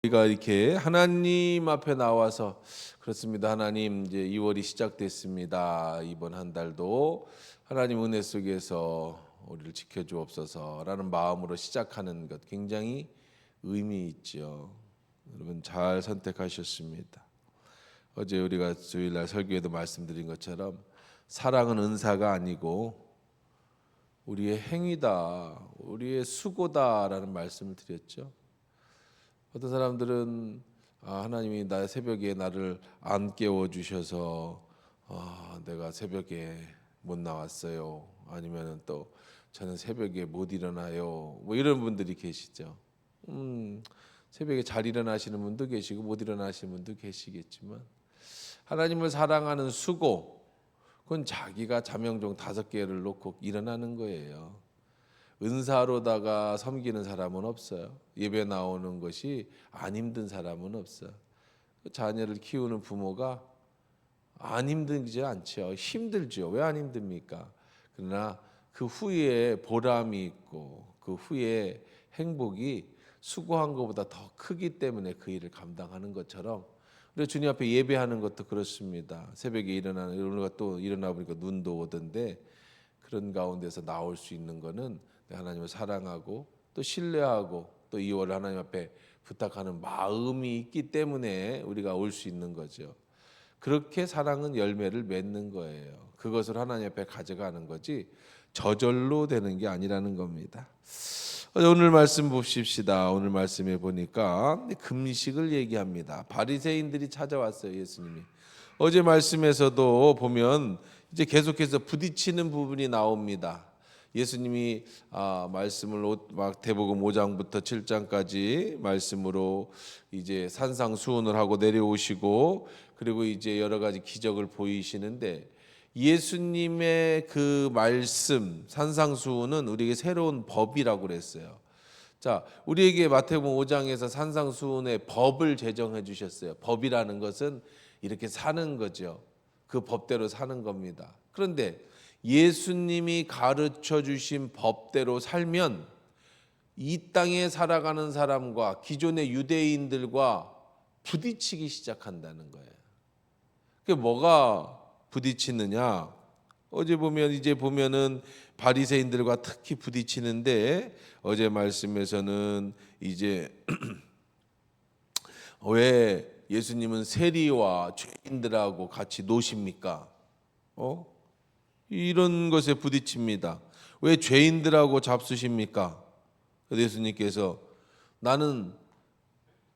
우리가 이렇게 하나님 앞에 나와서 그렇습니다. 하나님, 이제 2월이 시작됐습니다. 이번 한 달도 하나님 은혜 속에서 우리를 지켜주옵소서라는 마음으로 시작하는 것 굉장히 의미 있죠. 여러분 잘 선택하셨습니다. 어제 우리가 주일날 설교에도 말씀드린 것처럼 사랑은 은사가 아니고 우리의 행위다, 우리의 수고다라는 말씀을 드렸죠. 어떤 사람들은 하나님이 나 새벽에 나를 안 깨워 주셔서 내가 새벽에 못 나왔어요. 아니면은 또 저는 새벽에 못 일어나요. 뭐 이런 분들이 계시죠. 새벽에 잘 일어나시는 분도 계시고 못 일어나시는 분도 계시겠지만 하나님을 사랑하는 수고, 그건 자기가 자명종 5개를 놓고 일어나는 거예요. 은사로다가 섬기는 사람은 없어요. 예배 나오는 것이 안 힘든 사람은 없어요. 자녀를 키우는 부모가 안 힘들지 않죠. 힘들죠. 왜 안 힘듭니까? 그러나 그 후에 보람이 있고 그 후에 행복이 수고한 것보다 더 크기 때문에 그 일을 감당하는 것처럼 우리 주님 앞에 예배하는 것도 그렇습니다. 새벽에 일어나는 오늘 또 일어나 보니까 눈도 오던데 그런 가운데서 나올 수 있는 거는 하나님을 사랑하고 또 신뢰하고 또 2월 하나님 앞에 부탁하는 마음이 있기 때문에 우리가 올 수 있는 거죠. 그렇게 사랑은 열매를 맺는 거예요. 그것을 하나님 앞에 가져가는 거지 저절로 되는 게 아니라는 겁니다. 오늘 말씀 봅시다. 오늘 말씀에 보니까 금식을 얘기합니다. 바리새인들이 찾아왔어요, 예수님이. 어제 말씀에서도 보면 이제 계속해서 부딪히는 부분이 나옵니다. 예수님이 말씀을 마태복음 5장부터 7장까지 말씀으로 이제 산상수훈을 하고 내려오시고 그리고 이제 여러 가지 기적을 보이시는데 예수님의 그 말씀 산상수훈은 우리에게 새로운 법이라고 그랬어요. 자, 우리에게 마태복음 5장에서 산상수훈의 법을 제정해 주셨어요. 법이라는 것은 이렇게 사는 거죠. 그 법대로 사는 겁니다. 그런데 예수님이 가르쳐 주신 법대로 살면 이 땅에 살아가는 사람과 기존의 유대인들과 부딪히기 시작한다는 거예요. 그게 뭐가 부딪히느냐? 어제 보면 이제 보면은 바리새인들과 특히 부딪히는데 어제 말씀에서는 이제 왜 예수님은 세리와 죄인들하고 같이 노십니까? 이런 것에 부딪힙니다. 왜 죄인들하고 잡수십니까? 예수님께서 나는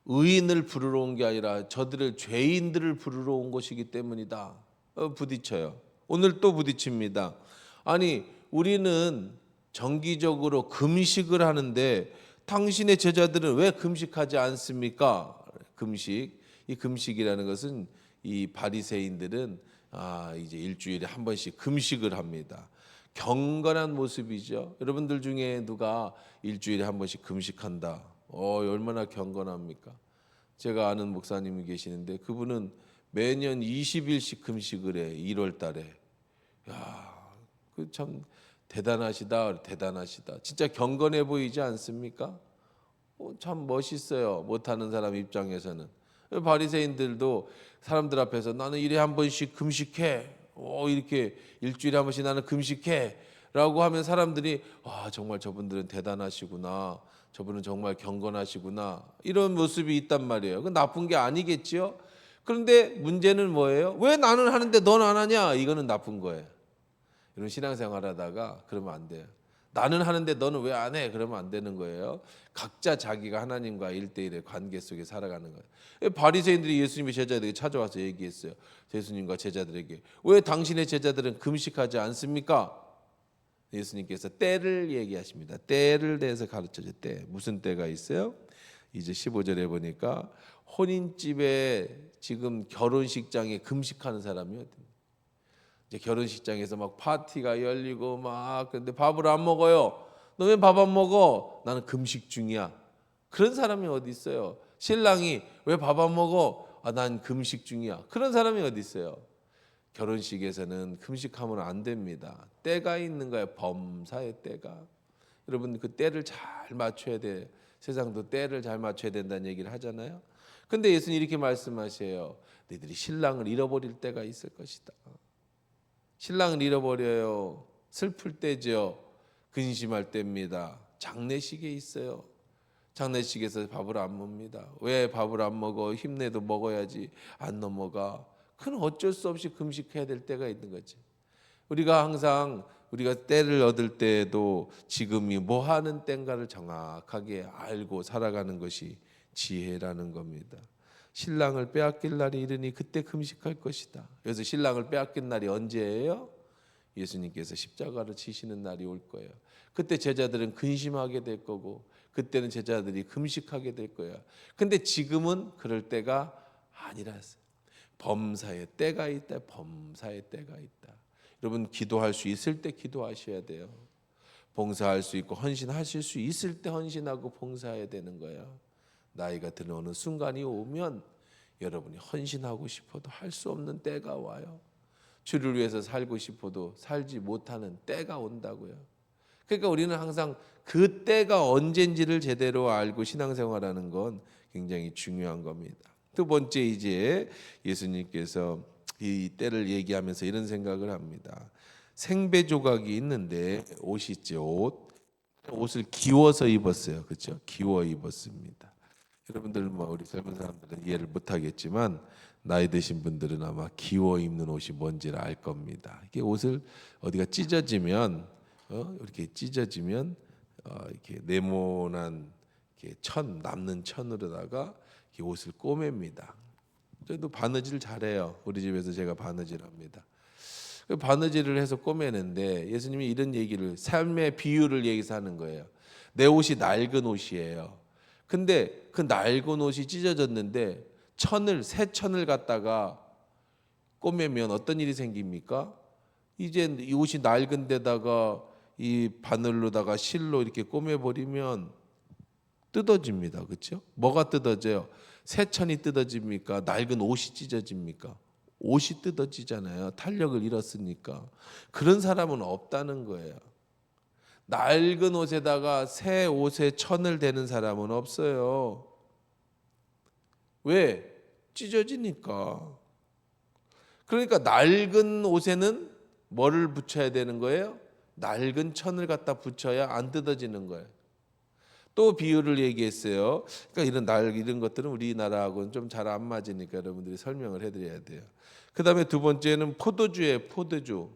의인을 부르러 온 게 아니라 저들을 죄인들을 부르러 온 것이기 때문이다. 부딪혀요. 오늘 또 부딪힙니다. 아니 우리는 정기적으로 금식을 하는데 당신의 제자들은 왜 금식하지 않습니까? 금식. 이 금식이라는 것은 이 바리새인들은 이제 일주일에 한 번씩 금식을 합니다. 경건한 모습이죠. 여러분들 중에 누가 일주일에 한 번씩 금식한다. 얼마나 경건합니까? 제가 아는 목사님이 계시는데 그분은 매년 20일씩 금식을 해. 1월 달에. 야, 그 참 대단하시다. 대단하시다. 진짜 경건해 보이지 않습니까? 참 멋있어요. 못하는 사람 입장에서는. 바리새인들도 사람들 앞에서 나는 일에 한 번씩 금식해. 이렇게 일주일에 한 번씩 나는 금식해. 라고 하면 사람들이 정말 저분들은 대단하시구나. 저분은 정말 경건하시구나. 이런 모습이 있단 말이에요. 그건 나쁜 게 아니겠죠. 그런데 문제는 뭐예요? 왜 나는 하는데 넌 안 하냐? 이거는 나쁜 거예요. 이런 신앙생활 하다가 그러면 안 돼요. 나는 하는데 너는 왜 안 해? 그러면 안 되는 거예요. 각자 자기가 하나님과 1대1의 관계 속에 살아가는 거예요. 바리새인들이 예수님의 제자들에게 찾아와서 얘기했어요. 예수님과 제자들에게 왜 당신의 제자들은 금식하지 않습니까? 예수님께서 때를 얘기하십니다. 때를 대해서 가르쳐줘. 때. 무슨 때가 있어요? 이제 15절에 보니까 혼인집에 지금 결혼식장에 금식하는 사람이 어디 이제 결혼식장에서 막 파티가 열리고 막 근데 밥을 안 먹어요. 너 왜 밥 안 먹어? 나는 금식 중이야. 그런 사람이 어디 있어요? 신랑이 왜 밥 안 먹어? 난 금식 중이야. 그런 사람이 어디 있어요? 결혼식에서는 금식하면 안 됩니다. 때가 있는 거예요. 범사의 때가. 여러분 그 때를 잘 맞춰야 돼. 세상도 때를 잘 맞춰야 된다는 얘기를 하잖아요. 근데 예수님 이렇게 말씀하세요. 너희들이 신랑을 잃어버릴 때가 있을 것이다. 신랑을 잃어버려요. 슬플 때죠. 근심할 때입니다. 장례식에 있어요. 장례식에서 밥을 안 먹습니다. 왜 밥을 안 먹어? 힘내도 먹어야지. 안 넘어가. 그건 어쩔 수 없이 금식해야 될 때가 있는 거지. 우리가 항상 우리가 때를 얻을 때에도 지금이 뭐 하는 때인가를 정확하게 알고 살아가는 것이 지혜라는 겁니다. 신랑을 빼앗길 날이 이르니 그때 금식할 것이다. 그래서 신랑을 빼앗긴 날이 언제예요? 예수님께서 십자가를 지시는 날이 올 거예요. 그때 제자들은 근심하게 될 거고 그때는 제자들이 금식하게 될 거야. 근데 지금은 그럴 때가 아니라서 범사의 때가 있다. 범사의 때가 있다. 여러분 기도할 수 있을 때 기도하셔야 돼요. 봉사할 수 있고 헌신하실 수 있을 때 헌신하고 봉사해야 되는 거예요. 나이가 드는 어느 순간이 오면 여러분이 헌신하고 싶어도 할 수 없는 때가 와요. 주를 위해서 살고 싶어도 살지 못하는 때가 온다고요. 그러니까 우리는 항상 그 때가 언젠지를 제대로 알고 신앙생활하는 건 굉장히 중요한 겁니다. 두 번째 이제 예수님께서 이 때를 얘기하면서 이런 생각을 합니다. 생배 조각이 있는데 옷이 있죠. 옷을 기워서 입었어요. 그렇죠? 기워 입었습니다. 여러분들 뭐 우리 젊은 사람들은 이해를 못하겠지만 나이 드신 분들은 아마 기워 입는 옷이 뭔지를 알 겁니다. 이게 옷을 어디가 찢어지면 이렇게 찢어지면 이렇게 네모난 이렇게 남는 천으로다가 이렇게 옷을 꼬맵니다. 저도 바느질 잘해요. 우리 집에서 제가 바느질 합니다. 바느질을 해서 꼬매는데 예수님이 이런 얘기를 삶의 비유를 얘기해서 하는 거예요. 내 옷이 낡은 옷이에요. 근데 그 낡은 옷이 찢어졌는데 새 천을 갖다가 꼬매면 어떤 일이 생깁니까? 이제 이 옷이 낡은 데다가 이 바늘로다가 실로 이렇게 꼬매버리면 뜯어집니다. 그렇죠? 뭐가 뜯어져요? 새 천이 뜯어집니까? 낡은 옷이 찢어집니까? 옷이 뜯어지잖아요. 탄력을 잃었으니까. 그런 사람은 없다는 거예요. 낡은 옷에다가 새 옷에 천을 대는 사람은 없어요. 왜? 찢어지니까. 그러니까 낡은 옷에는 뭐를 붙여야 되는 거예요? 낡은 천을 갖다 붙여야 안 뜯어지는 거예요. 또 비유를 얘기했어요. 그러니까 이런 것들은 우리나라하고는 좀 잘 안 맞으니까 여러분들이 설명을 해드려야 돼요. 그 다음에 두 번째는 포도주예요. 포도주.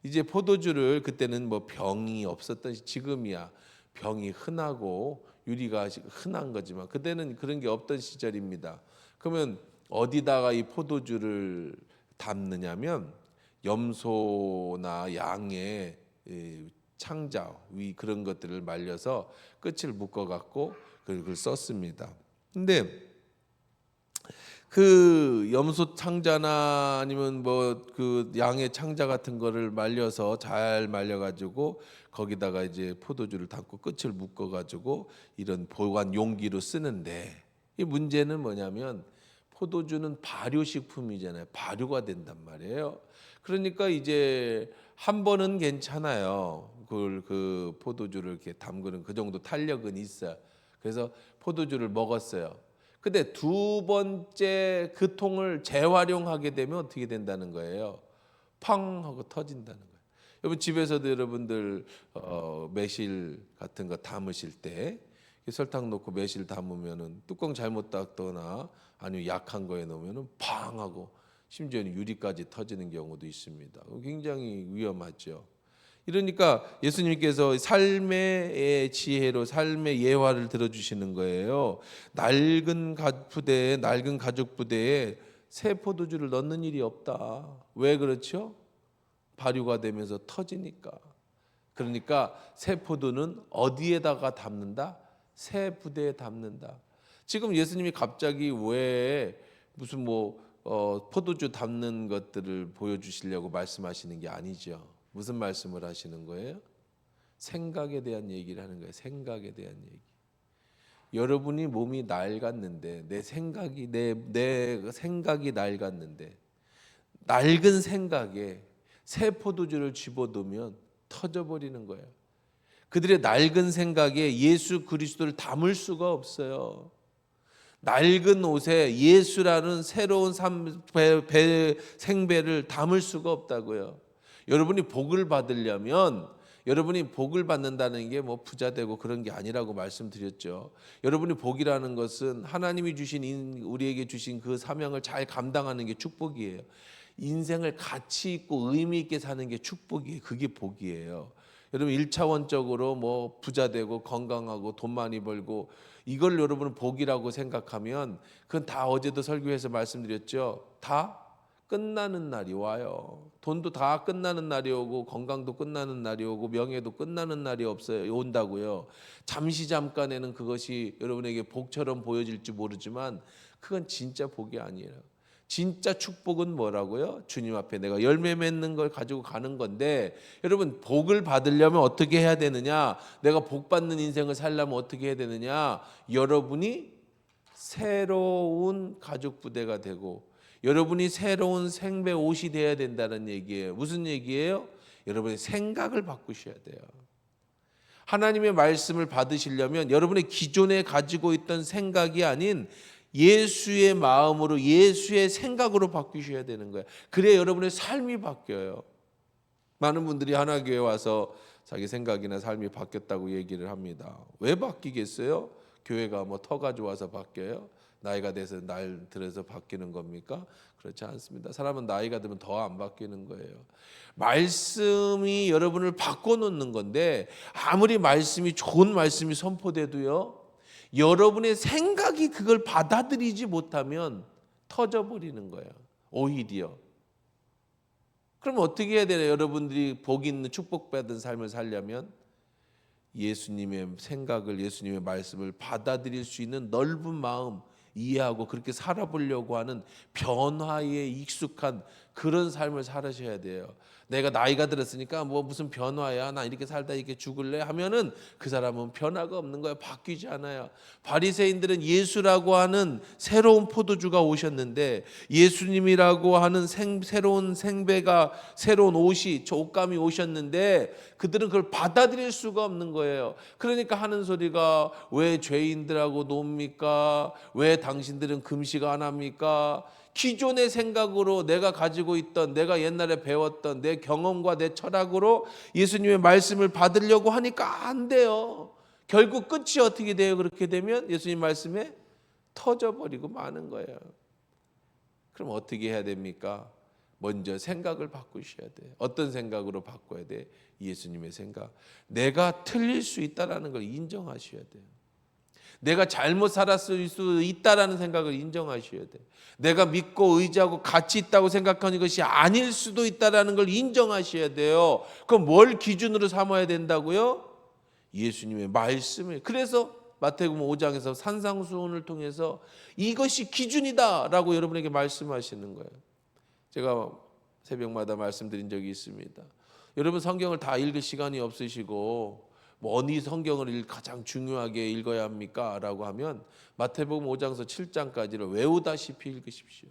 이제 포도주를 그때는 뭐 병이 없었던 지금이야 병이 흔하고 유리가 흔한 거지만 그때는 그런 게 없던 시절입니다. 그러면 어디다가 이 포도주를 담느냐면 염소나 양의 창자 위 그런 것들을 말려서 끝을 묶어 갖고 그걸 썼습니다. 근데 그 염소 창자나 아니면 뭐 그 양의 창자 같은 거를 말려서 잘 말려 가지고 거기다가 이제 포도주를 담고 끝을 묶어 가지고 이런 보관 용기로 쓰는데 이 문제는 뭐냐면 포도주는 발효식품이잖아요. 발효가 된단 말이에요. 그러니까 이제 한 번은 괜찮아요. 그 포도주를 이렇게 담그는 그 정도 탄력은 있어요. 그래서 포도주를 먹었어요. 근데 두 번째 그 통을 재활용하게 되면 어떻게 된다는 거예요? 팡 하고 터진다는 거예요. 여러분 집에서도 여러분들 매실 같은 거 담으실 때 설탕 넣고 매실 담으면은 뚜껑 잘못 닫거나 아니면 약한 거에 넣으면은 팡 하고 심지어는 유리까지 터지는 경우도 있습니다. 굉장히 위험하죠. 이러니까 예수님께서 삶의 지혜로 삶의 예화를 들어주시는 거예요. 낡은 부대에 낡은 가죽 부대에 새 포도주를 넣는 일이 없다. 왜 그렇죠? 발효가 되면서 터지니까. 그러니까 새 포도는 어디에다가 담는다? 새 부대에 담는다. 지금 예수님이 갑자기 왜 무슨 포도주 담는 것들을 보여주시려고 말씀하시는 게 아니죠. 무슨 말씀을 하시는 거예요? 생각에 대한 얘기를 하는 거예요. 생각에 대한 얘기. 여러분이 몸이 낡았는데 내 생각이 낡았는데 낡은 생각에 새 포도주를 집어넣으면 터져버리는 거예요. 그들의 낡은 생각에 예수 그리스도를 담을 수가 없어요. 낡은 옷에 예수라는 새로운 생배를 담을 수가 없다고요. 여러분이 복을 받으려면, 여러분이 복을 받는다는 게 뭐 부자 되고 그런 게 아니라고 말씀드렸죠. 여러분이 복이라는 것은 하나님이 주신, 우리에게 주신 그 사명을 잘 감당하는 게 축복이에요. 인생을 가치 있고 의미 있게 사는 게 축복이에요. 그게 복이에요. 여러분 1차원적으로 뭐 부자 되고 건강하고 돈 많이 벌고 이걸 여러분은 복이라고 생각하면 그건 다 어제도 설교에서 말씀드렸죠. 다 끝나는 날이 와요. 돈도 다 끝나는 날이 오고 건강도 끝나는 날이 오고 명예도 끝나는 날이 없어요. 온다고요. 잠깐에는 그것이 여러분에게 복처럼 보여질지 모르지만 그건 진짜 복이 아니에요. 진짜 축복은 뭐라고요? 주님 앞에 내가 열매 맺는 걸 가지고 가는 건데, 여러분 복을 받으려면 어떻게 해야 되느냐? 내가 복 받는 인생을 살려면 어떻게 해야 되느냐? 여러분이 새로운 가족 부대가 되고 여러분이 새로운 생배 옷이 돼야 된다는 얘기예요. 무슨 얘기예요? 여러분의 생각을 바꾸셔야 돼요. 하나님의 말씀을 받으시려면 여러분의 기존에 가지고 있던 생각이 아닌 예수의 마음으로, 예수의 생각으로 바뀌셔야 되는 거예요. 그래야 여러분의 삶이 바뀌어요. 많은 분들이 하나교회 와서 자기 생각이나 삶이 바뀌었다고 얘기를 합니다. 왜 바뀌겠어요? 교회가 뭐 터가 좋아서 바뀌어요? 나이가 돼서 날 들어서 바뀌는 겁니까? 그렇지 않습니다. 사람은 나이가 들면 더 안 바뀌는 거예요. 말씀이 여러분을 바꿔놓는 건데, 아무리 말씀이 좋은 말씀이 선포돼도요, 여러분의 생각이 그걸 받아들이지 못하면 터져버리는 거예요. 오히려. 그럼 어떻게 해야 되나요? 여러분들이 복 있는 축복받은 삶을 살려면 예수님의 생각을, 예수님의 말씀을 받아들일 수 있는 넓은 마음, 이해하고 그렇게 살아보려고 하는 변화에 익숙한 그런 삶을 살으셔야 돼요. 내가 나이가 들었으니까 뭐 무슨 변화야, 나 이렇게 살다 이렇게 죽을래 하면은 그 사람은 변화가 없는 거예요. 바뀌지 않아요. 바리새인들은 예수라고 하는 새로운 포도주가 오셨는데, 예수님이라고 하는 새로운 생배가, 새로운 옷이, 옷감이 오셨는데 그들은 그걸 받아들일 수가 없는 거예요. 그러니까 하는 소리가, 왜 죄인들하고 놉니까? 왜 당신들은 금식 안 합니까? 기존의 생각으로 내가 가지고 있던, 내가 옛날에 배웠던 내 경험과 내 철학으로 예수님의 말씀을 받으려고 하니까 안 돼요. 결국 끝이 어떻게 돼요? 그렇게 되면 예수님 말씀에 터져버리고 마는 거예요. 그럼 어떻게 해야 됩니까? 먼저 생각을 바꾸셔야 돼요. 어떤 생각으로 바꿔야 돼? 예수님의 생각. 내가 틀릴 수 있다는 걸 인정하셔야 돼요. 내가 잘못 살았을 수 있다라는 생각을 인정하셔야 돼요. 내가 믿고 의지하고 가치 있다고 생각하는 것이 아닐 수도 있다라는 걸 인정하셔야 돼요. 그럼 뭘 기준으로 삼아야 된다고요? 예수님의 말씀을. 그래서 마태복음 5장에서 산상수훈을 통해서 이것이 기준이다라고 여러분에게 말씀하시는 거예요. 제가 새벽마다 말씀드린 적이 있습니다. 여러분 성경을 다 읽을 시간이 없으시고 뭐 어느 성경을 가장 중요하게 읽어야 합니까? 라고 하면 마태복음 5장에서 7장까지를 외우다시피 읽으십시오.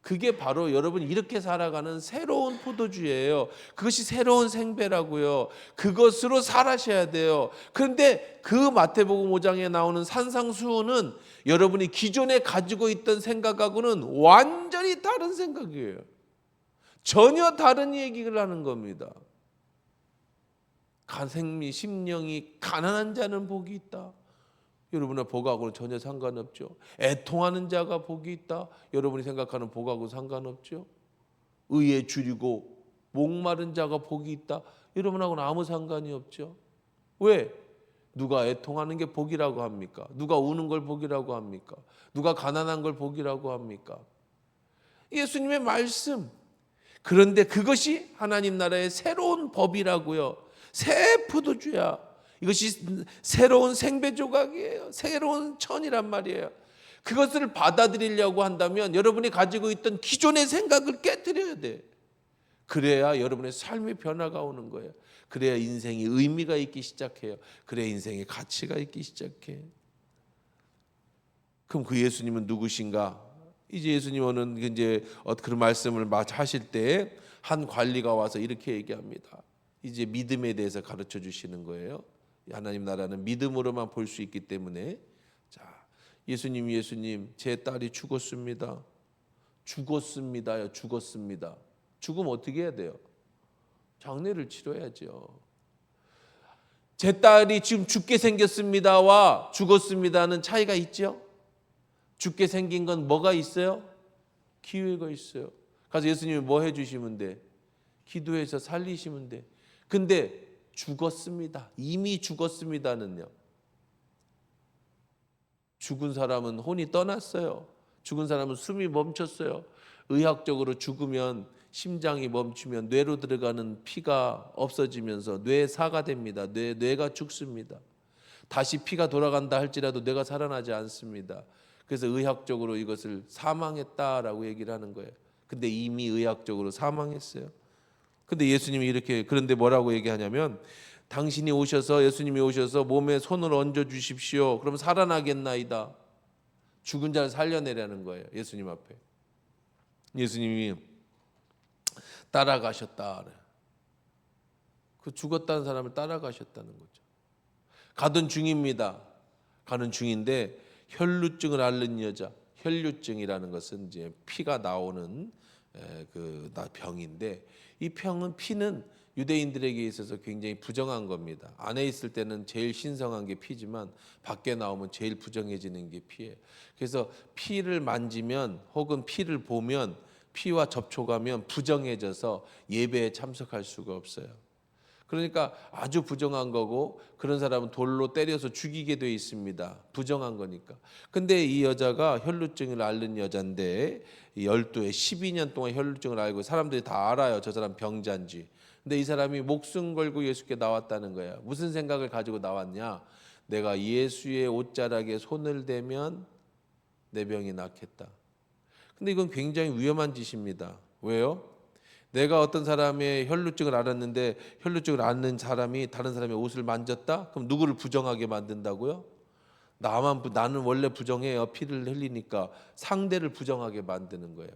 그게 바로 여러분 이렇게 살아가는 새로운 포도주예요. 그것이 새로운 생배라고요. 그것으로 살아셔야 돼요. 그런데 그 마태복음 5장에 나오는 산상수훈은 여러분이 기존에 가지고 있던 생각하고는 완전히 다른 생각이에요. 전혀 다른 얘기를 하는 겁니다. 생미 심령이 가난한 자는 복이 있다. 여러분의 복하고는 전혀 상관없죠. 애통하는 자가 복이 있다. 여러분이 생각하는 복하고 상관없죠. 의에 줄이고 목마른 자가 복이 있다. 여러분하고는 아무 상관이 없죠. 왜? 누가 애통하는 게 복이라고 합니까? 누가 우는 걸 복이라고 합니까? 누가 가난한 걸 복이라고 합니까? 예수님의 말씀. 그런데 그것이 하나님 나라의 새로운 법이라고요. 새 포도주야. 이것이 새로운 생배 조각이에요. 새로운 천이란 말이에요. 그것을 받아들이려고 한다면 여러분이 가지고 있던 기존의 생각을 깨트려야 돼. 그래야 여러분의 삶의 변화가 오는 거예요. 그래야 인생이 의미가 있기 시작해요. 그래야 인생의 가치가 있기 시작해. 그럼 그 예수님은 누구신가? 이제 예수님은 이제 그런 말씀을 하실 때 한 관리가 와서 이렇게 얘기합니다. 이제 믿음에 대해서 가르쳐 주시는 거예요. 하나님 나라는 믿음으로만 볼 수 있기 때문에 자, 예수님 제 딸이 죽었습니다. 죽었습니다요. 죽었습니다. 죽으면 어떻게 해야 돼요? 장례를 치러야죠. 제 딸이 지금 죽게 생겼습니다와 죽었습니다는 차이가 있죠. 죽게 생긴 건 뭐가 있어요? 기회가 있어요. 가서 예수님이 뭐 해주시면 돼? 기도해서 살리시면 돼. 근데 죽었습니다. 이미 죽었습니다는요. 죽은 사람은 혼이 떠났어요. 죽은 사람은 숨이 멈췄어요. 의학적으로 죽으면 심장이 멈추면 뇌로 들어가는 피가 없어지면서 뇌사가 됩니다. 뇌가 죽습니다. 다시 피가 돌아간다 할지라도 뇌가 살아나지 않습니다. 그래서 의학적으로 이것을 사망했다라고 얘기를 하는 거예요. 근데 이미 의학적으로 사망했어요. 근데 예수님이 이렇게 그런데 뭐라고 얘기하냐면 당신이 오셔서 예수님이 오셔서 몸에 손을 얹어 주십시오. 그럼 살아나겠나이다. 죽은 자를 살려내라는 거예요. 예수님 앞에. 예수님이 따라가셨다. 그 죽었다는 사람을 따라가셨다는 거죠. 가던 중입니다. 가는 중인데 혈루증을 앓는 여자. 혈루증이라는 것은 이제 피가 나오는 그 병인데 이 피는 유대인들에게 있어서 굉장히 부정한 겁니다. 안에 있을 때는 제일 신성한 게 피지만 밖에 나오면 제일 부정해지는 게 피예요. 그래서 피를 만지면 혹은 피를 보면 피와 접촉하면 부정해져서 예배에 참석할 수가 없어요. 그러니까 아주 부정한 거고 그런 사람은 돌로 때려서 죽이게 돼 있습니다. 부정한 거니까. 근데 이 여자가 혈루증을 앓는 여자인데 12에 12년 동안 혈루증을 앓고 사람들이 다 알아요. 저 사람 병자인지. 근데 이 사람이 목숨 걸고 예수께 나왔다는 거예요. 무슨 생각을 가지고 나왔냐? 내가 예수의 옷자락에 손을 대면 내 병이 낫겠다. 근데 이건 굉장히 위험한 짓입니다. 왜요? 내가 어떤 사람의 혈루증을 앓았는데 혈루증을 앓는 사람이 다른 사람의 옷을 만졌다? 그럼 누구를 부정하게 만든다고요? 나는 원래 부정해요. 피를 흘리니까 상대를 부정하게 만드는 거예요.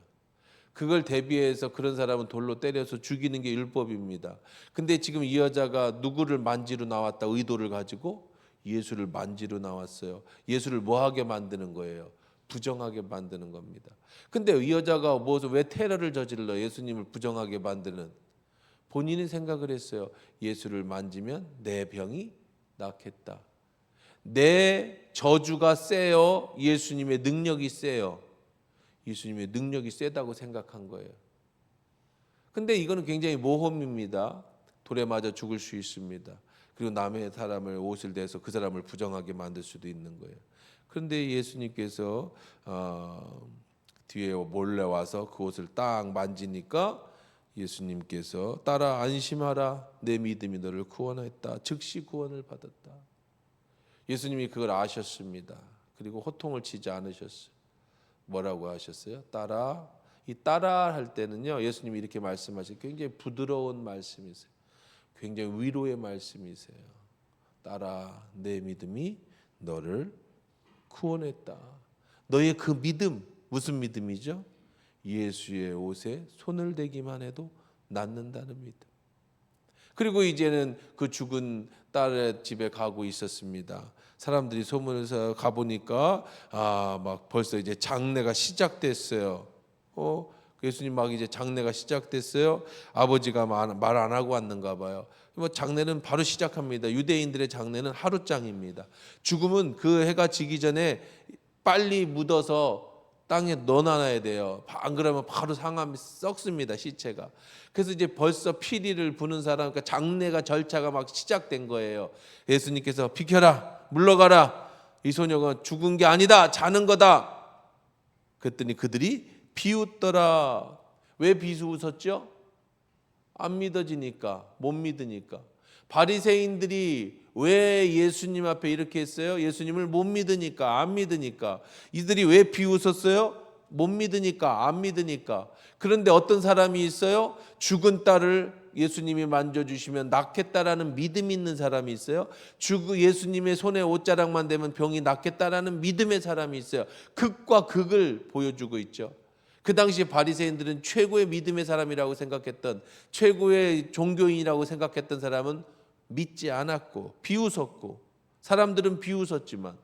그걸 대비해서 그런 사람은 돌로 때려서 죽이는 게 율법입니다. 근데 지금 이 여자가 누구를 만지러 나왔다 의도를 가지고 예수를 만지러 나왔어요. 예수를 뭐하게 만드는 거예요? 부정하게 만드는 겁니다. 근데 이 여자가 왜 테러를 저질러 예수님을 부정하게 만드는 본인이 생각을 했어요. 예수를 만지면 내 병이 낫겠다. 내 저주가 세요? 예수님의 능력이 세요? 예수님의 능력이 세다고 생각한 거예요. 근데 이거는 굉장히 모험입니다. 돌에 맞아 죽을 수 있습니다. 그리고 남의 사람을 옷을 대서 그 사람을 부정하게 만들 수도 있는 거예요. 그런데 예수님께서 뒤에 몰래 와서 그 옷을 딱 만지니까 예수님께서 따라 안심하라 내 믿음이 너를 구원했다. 즉시 구원을 받았다. 예수님이 그걸 아셨습니다. 그리고 호통을 치지 않으셨어요. 뭐라고 하셨어요? 따라. 이 따라 할 때는요 예수님이 이렇게 말씀하시고 굉장히 부드러운 말씀이세요. 굉장히 위로의 말씀이세요. 따라 내 믿음이 너를 구원했다. 너의 그 믿음 무슨 믿음이죠? 예수의 옷에 손을 대기만 해도 낫는다는 믿음. 그리고 이제는 그 죽은 딸의 집에 가고 있었습니다. 사람들이 소문에서 가보니까 막 벌써 이제 장례가 시작됐어요. 예수님 막 이제 장례가 시작됐어요. 아버지가 말 안 하고 왔는가 봐요. 장례는 바로 시작합니다. 유대인들의 장례는 하루장입니다. 죽음은 그 해가 지기 전에 빨리 묻어서 땅에 넣어놔야 돼요. 안 그러면 바로 상하면 썩습니다. 시체가. 그래서 이제 벌써 피리를 부는 사람, 그러니까 장례가 절차가 막 시작된 거예요. 예수님께서 비켜라, 물러가라. 이 소녀가 죽은 게 아니다, 자는 거다. 그랬더니 그들이 비웃더라. 왜 비웃었죠? 안 믿어지니까, 못 믿으니까. 바리새인들이 왜 예수님 앞에 이렇게 했어요? 예수님을 못 믿으니까, 안 믿으니까. 이들이 왜 비웃었어요? 못 믿으니까, 안 믿으니까. 그런데 어떤 사람이 있어요? 죽은 딸을 예수님이 만져주시면 낫겠다라는 믿음이 있는 사람이 있어요. 예수님의 손에 옷자락만 대면 병이 낫겠다라는 믿음의 사람이 있어요. 극과 극을 보여주고 있죠. 그 당시 바리새인들은 최고의 믿음의 사람이라고 생각했던, 최고의 종교인이라고 생각했던 사람은 믿지 않았고 비웃었고, 사람들은 비웃었지만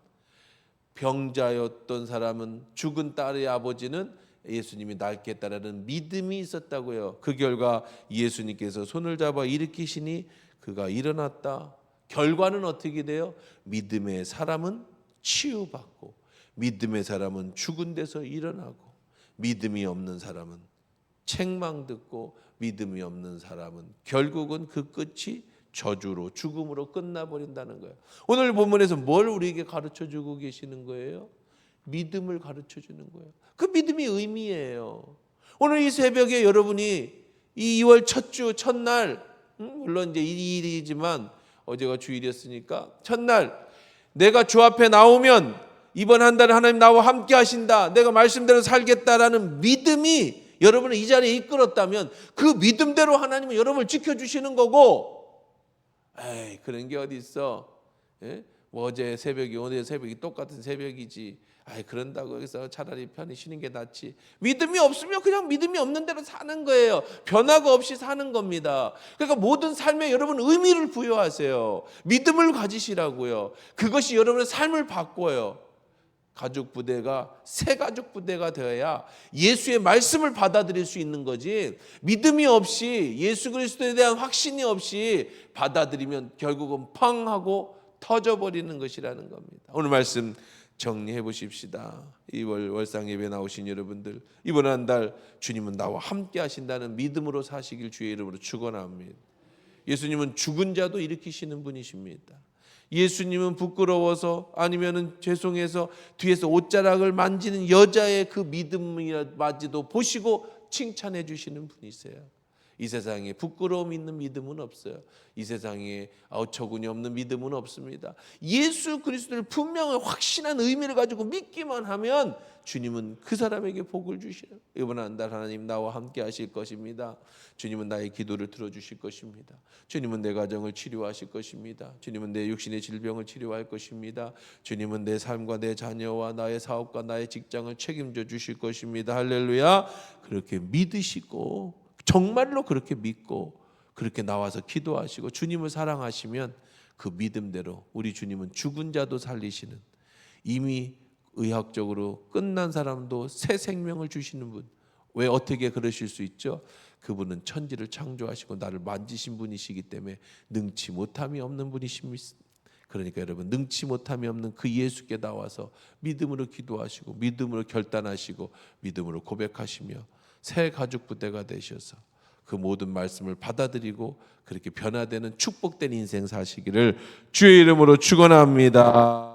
병자였던 사람은, 죽은 딸의 아버지는 예수님이 낫겠다라는 믿음이 있었다고요. 그 결과 예수님께서 손을 잡아 일으키시니 그가 일어났다. 결과는 어떻게 돼요? 믿음의 사람은 치유받고, 믿음의 사람은 죽은 데서 일어나고, 믿음이 없는 사람은 책망 듣고, 믿음이 없는 사람은 결국은 그 끝이 저주로, 죽음으로 끝나버린다는 거예요. 오늘 본문에서 뭘 우리에게 가르쳐주고 계시는 거예요? 믿음을 가르쳐주는 거예요. 그 믿음이 의미예요. 오늘 이 새벽에 여러분이 이 2월 첫 주 첫날, 물론 이제 일이지만 어제가 주일이었으니까 첫날 내가 주 앞에 나오면 이번 한 달에 하나님 나와 함께 하신다, 내가 말씀대로 살겠다라는 믿음이 여러분을 이 자리에 이끌었다면 그 믿음대로 하나님은 여러분을 지켜주시는 거고, 에이 그런 게 어디 있어? 예? 뭐 어제 새벽이 오늘 새벽이 똑같은 새벽이지. 아이 그런다고 해서 차라리 편히 쉬는 게 낫지. 믿음이 없으면 그냥 믿음이 없는 대로 사는 거예요. 변화가 없이 사는 겁니다. 그러니까 모든 삶에 여러분 의미를 부여하세요. 믿음을 가지시라고요. 그것이 여러분의 삶을 바꿔요. 가족 부대가 새 가족 부대가 되어야 예수의 말씀을 받아들일 수 있는 거지, 믿음이 없이, 예수 그리스도에 대한 확신이 없이 받아들이면 결국은 펑 하고 터져버리는 것이라는 겁니다. 오늘 말씀 정리해 보십시다. 2월 월상 예배 나오신 여러분들, 이번 한 달 주님은 나와 함께 하신다는 믿음으로 사시길 주의 이름으로 축원합니다. 예수님은 죽은 자도 일으키시는 분이십니다. 예수님은 부끄러워서 아니면은 죄송해서 뒤에서 옷자락을 만지는 여자의 그 믿음이마저도 보시고 칭찬해 주시는 분이세요. 이 세상에 부끄러움 있는 믿음은 없어요. 이 세상에 어처구니 없는 믿음은 없습니다. 예수 그리스도를 분명히 확신한 의미를 가지고 믿기만 하면 주님은 그 사람에게 복을 주셔요. 이번 한 달 하나님 나와 함께 하실 것입니다. 주님은 나의 기도를 들어주실 것입니다. 주님은 내 가정을 치료하실 것입니다. 주님은 내 육신의 질병을 치료할 것입니다. 주님은 내 삶과 내 자녀와 나의 사업과 나의 직장을 책임져 주실 것입니다. 할렐루야. 그렇게 믿으시고, 정말로 그렇게 믿고 그렇게 나와서 기도하시고 주님을 사랑하시면 그 믿음대로 우리 주님은 죽은 자도 살리시는, 이미 의학적으로 끝난 사람도 새 생명을 주시는 분. 왜 어떻게 그러실 수 있죠? 그분은 천지를 창조하시고 나를 만지신 분이시기 때문에 능치 못함이 없는 분이십니다. 그러니까 여러분, 능치 못함이 없는 그 예수께 나와서 믿음으로 기도하시고 믿음으로 결단하시고 믿음으로 고백하시며 새 가족 부대가 되셔서 그 모든 말씀을 받아들이고 그렇게 변화되는 축복된 인생 사시기를 주의 이름으로 축원합니다.